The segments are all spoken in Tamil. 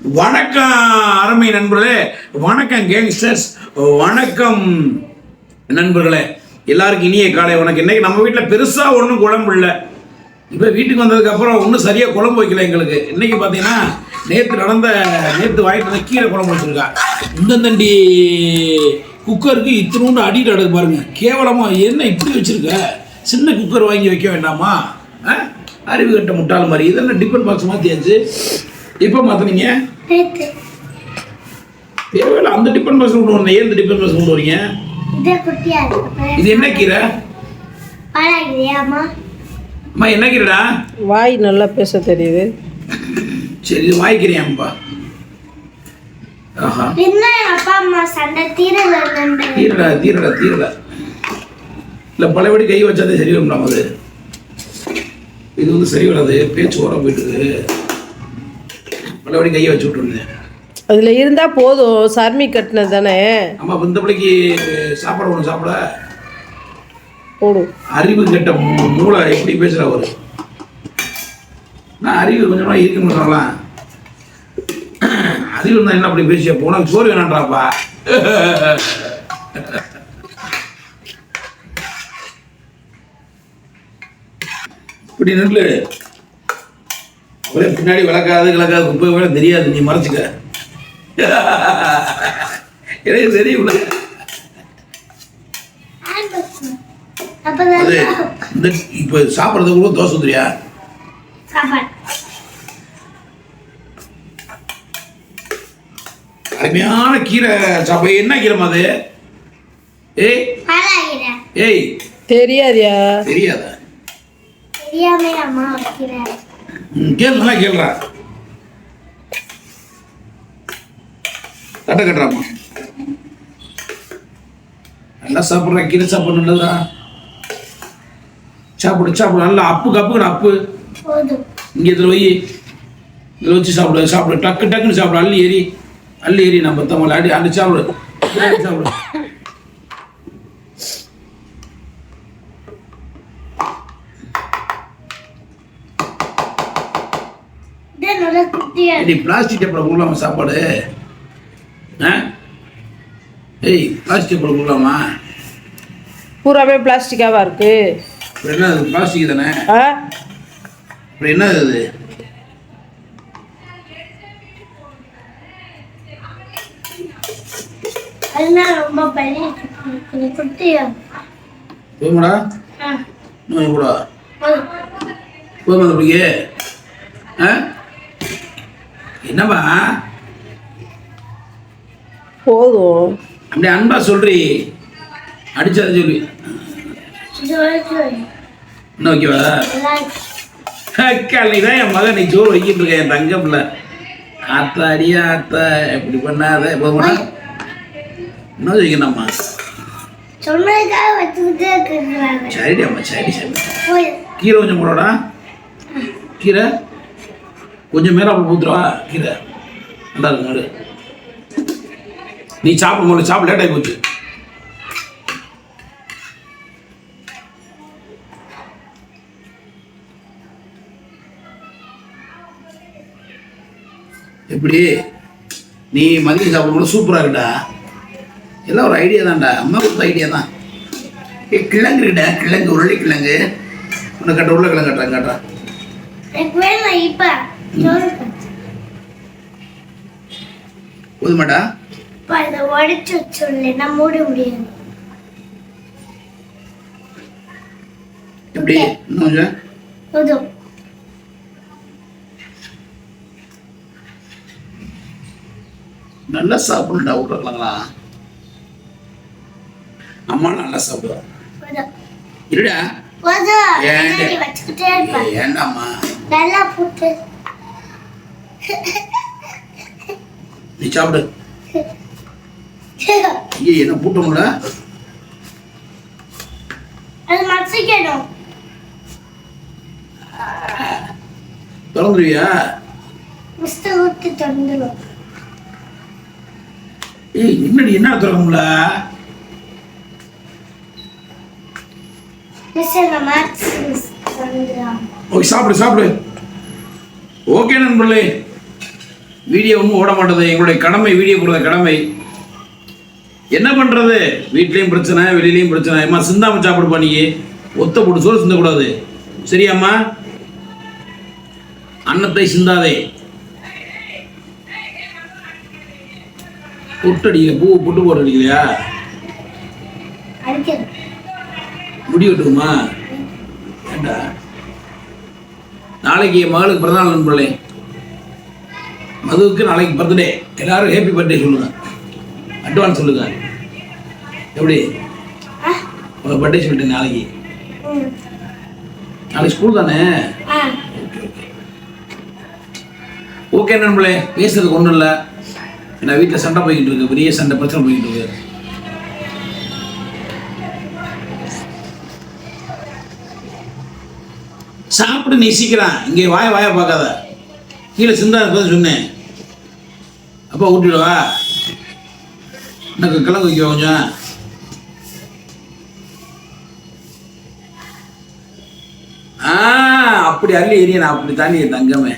வணக்கம் அருமை நண்பர்களே, வணக்கம் கேங்ஸ்டர்ஸ், வணக்கம் நண்பர்களே, எல்லாருக்கும் இனிய காலை வணக்கம். இன்னைக்கு நம்ம வீட்டில் பெருசாக ஒன்றும் குழம்பு இல்லை. இப்போ வீட்டுக்கு வந்ததுக்கப்புறம் ஒன்றும் சரியாக குழம்பு வைக்கல எங்களுக்கு. இன்னைக்கு பார்த்தீங்கன்னா நேற்று வாங்கிட்டு வந்த கீரை குழம்பு வச்சுருக்கா. இந்த தண்டி குக்கருக்கு இத்தினோண்டு அடிட்டு அடுக்கு பாருங்க. கேவலமாக என்ன இப்படி வச்சுருக்க? சின்ன குக்கர் வாங்கி வைக்க வேண்டாமா? அறிவு கட்ட முட்டாள் மாதிரி இதெல்லாம் டிஃபன் பாக்ஸ் மாற்றியாச்சு. இப்போ மாற்றினீங்க தேவையில்ல. அந்த டிஃபன் பாக்ஸ் கொண்டு வரணும். ஏன் இந்த டிஃபன் பாக்ஸ் கொண்டு வரீங்க? இது என்ன கீரை? அம்மா என்ன கீரைடா? வாய் நல்லா பேச தெரியுது. சரி, இது வாய்க்கிறேன்ப்பா. ஆஹா, தீரடா தீரடா தீரடா. இல்லை பழையபடி கை வச்சாதே சரி வரும். அது இது வந்து சரி வராது. பேச்சு ஓட போயிட்டு பழையபடி கையை வச்சு விட்டுருந்தேன். அதில் இருந்தால் போதும். சர்மி கட்டினது தானே. ஆமாம், இந்த பிள்ளைக்கு சாப்பாடு ஒன்று சாப்பிட போடும். அறிவு கெட்ட மூளை எப்படி பேசுகிற ஒரு நான் அறிவு கொஞ்சமாக இருக்குன்னு அறிவு இருந்தால் என்ன அப்படி பேசியா? போனால் சோறு வேணான்றாப்பா. இப்படி நின்று ஒரே பின்னாடி விளக்காது குப்பை வேலை தெரியாது. நீ மறைச்சிக்க. எனக்கு தெரியும். அது இந்த இப்போ சாப்பிட்றது கூட தோசை தெரியா? அருமையான கீரை சாப்பிட. என்ன கீரைமா அது? ஏய் தெரியாதியா? தெரியாதா? கேள், நல்லா கேள்றா. தட்டை கட்டுறாமா. நல்லா சாப்பிட்றா. கீரை சாப்பிட நல்லதா? சாப்பிடு நல்லா. அப்புக்கு அப்பு இங்கே இதில் இதில் வச்சு சாப்பிடு. டக்குன்னு சாப்பிடு. அள்ளி ஏறி நம்ம தமிழ் அடி சாப்பிடு. பிளாஸ்டிக் டேப்பில் கொடுக்கலாமா சாப்பாடு? பிளாஸ்டிக் டேப்பில் கொடுக்கலாமா? பூராவே பிளாஸ்டிக்காவா இருக்கு. என்ன அது? பிளாஸ்டிக் தானே. அப்புறம் என்ன அது? போய்மாடா கூட போய்மா. அப்படியே என்னப்பா போதும். அப்படியே அன்பா சொல்றி. அடிச்சாத சொல்லி என்ன ஓகேவா? நீ தான் என் மகன். நீ சோறு வைக்கிட்டு இருக்க என் தங்க பிள்ளை. ஆத்தா அடியா ஆத்தா எப்படி பண்ணாத. போதுமா? என்ன வைக்கணும்மா? சரிடி அம்மா, சரி. கீரை கொஞ்சம் போடா. கீரை கொஞ்சம் மேலே அப்படி ஊத்துருவா. கீரை நல்லா இருக்கு. நீ சாப்பிடும் போது சாப்பிட லேட் ஆகி போச்சு. எப்படி நீ மதியம் சாப்பிடும்போது சூப்பராக இருக்குடா. எல்லாம் ஒரு ஐடியா தான்டா. அம்மா கொடுத்த ஐடியா தான். கிழங்கு இருக்குடா. கிழங்கு உருளைக்கிழங்கு உன்னை கட்ட உருளைக்கிழங்கு கட்டுறா. போதுமாடா? எப்படி இன்னும் நல்லா சாப்பிடுடா. விட்டுருக்கலாங்களா? அம்மா நல்லா சாப்பிடுவா. இருடா. ஏண்டாம்மா நீ சாப்பிடு. என்ன பூட்டமுல திறந்துருவியா? என்னடி என்ன திறக்கும்ல? ஓகே சாப்பிடு சாப்பிடு. ஓகே நண்பர்களே, வீடியோ ஒன்றும் ஓட மாட்டேது. எங்களுடைய கடமை, வீடியோ கொடுத்த கடமை. என்ன பண்ணுறது, வீட்லேயும் பிரச்சனை, வெளியிலையும் பிரச்சனை. அம்மா சிந்தாமல் சாப்பிடுப்பா, நீ ஒத்த போட்டு சோறு சிந்தக்கூடாது, சரியாம்மா? அன்னத்தை சிந்தாதே. பொட்டடிக்கல, பூ புட்டு போட்டு அடிக்கலையா? முடி வெட்டுக்குமா? ஏண்டா நாளைக்கு என் மகளுக்கு பிறந்தநாள் நண்பர்களே. மதுவுக்கு நாளைக்கு பர்த்டே. எல்லாரும் ஹேப்பி பர்த்டே சொல்லுங்க, அட்வான்ஸ் சொல்லுங்க. எப்படி உங்க பர்த்டே சொல்லிட்டேன்? நாளைக்கு ஸ்கூல் தானே? ஓகே நண்பர்களே, பேசுறதுக்கு ஒன்றும் இல்லை. ஏன்னா வீட்டில் சண்டை போய்கிட்டு இருக்கு, பெரிய சண்டை, பிரச்சனை போய்கிட்டு இருக்கு. சாப்பிட்டு நீ சீக்கிரம், இங்கே வாய பார்க்காத, கீழே சிந்தாத சொன்னேன். அப்பா ஊட்டிடுவா, எனக்கு கிழங்கு வைக்க கொஞ்சம். அப்படி அள்ளி எரிய, நான் அப்படி தாண்டி தங்கமே.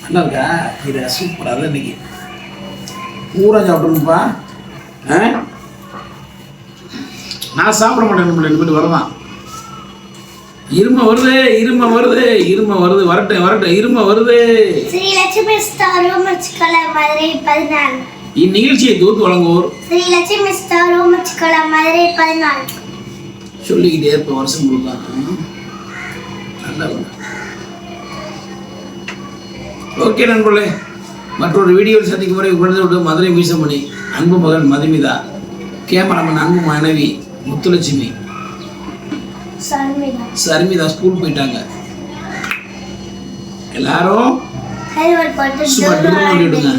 நல்லா இருக்கா கீரை? சூப்பராக தான் இன்னைக்கு பூரா சாப்பிடணும்ப்பா. நான் சாப்பிட மாட்டேன், ரெண்டு பேரும் வரதான். இரும வருது, இரும வருது, இரும வருது, வரட்டும் வரட்டும், இரும வருது. ஸ்ரீ லட்சுமி ஸ்டார் ரோமச்சுக்கல மதுரை 14. இந்நிகழ்ச்சியை தொகுத்து வழங்குவோர் ஸ்ரீ லட்சுமி ஸ்டார் ரோமச்சுக்கல மதுரை 14. சொல்லிக்கிட்டே இருப்ப வருஷம் கொடுக்கலாம். நல்லா ஓகே நண்பர்களே, மற்றொரு வீடியோவில் சந்திக்கும் முறை குழந்தை விட்டு மதுரை மீசமணி, அன்பு மகன் மதுமிதா, கேமராமேன் அன்பு மனைவி முத்துலட்சுமி, சர்மிதா ஸ்கூல் போயிட்டாங்க. எல்லாரும் சும்மா விடுங்க.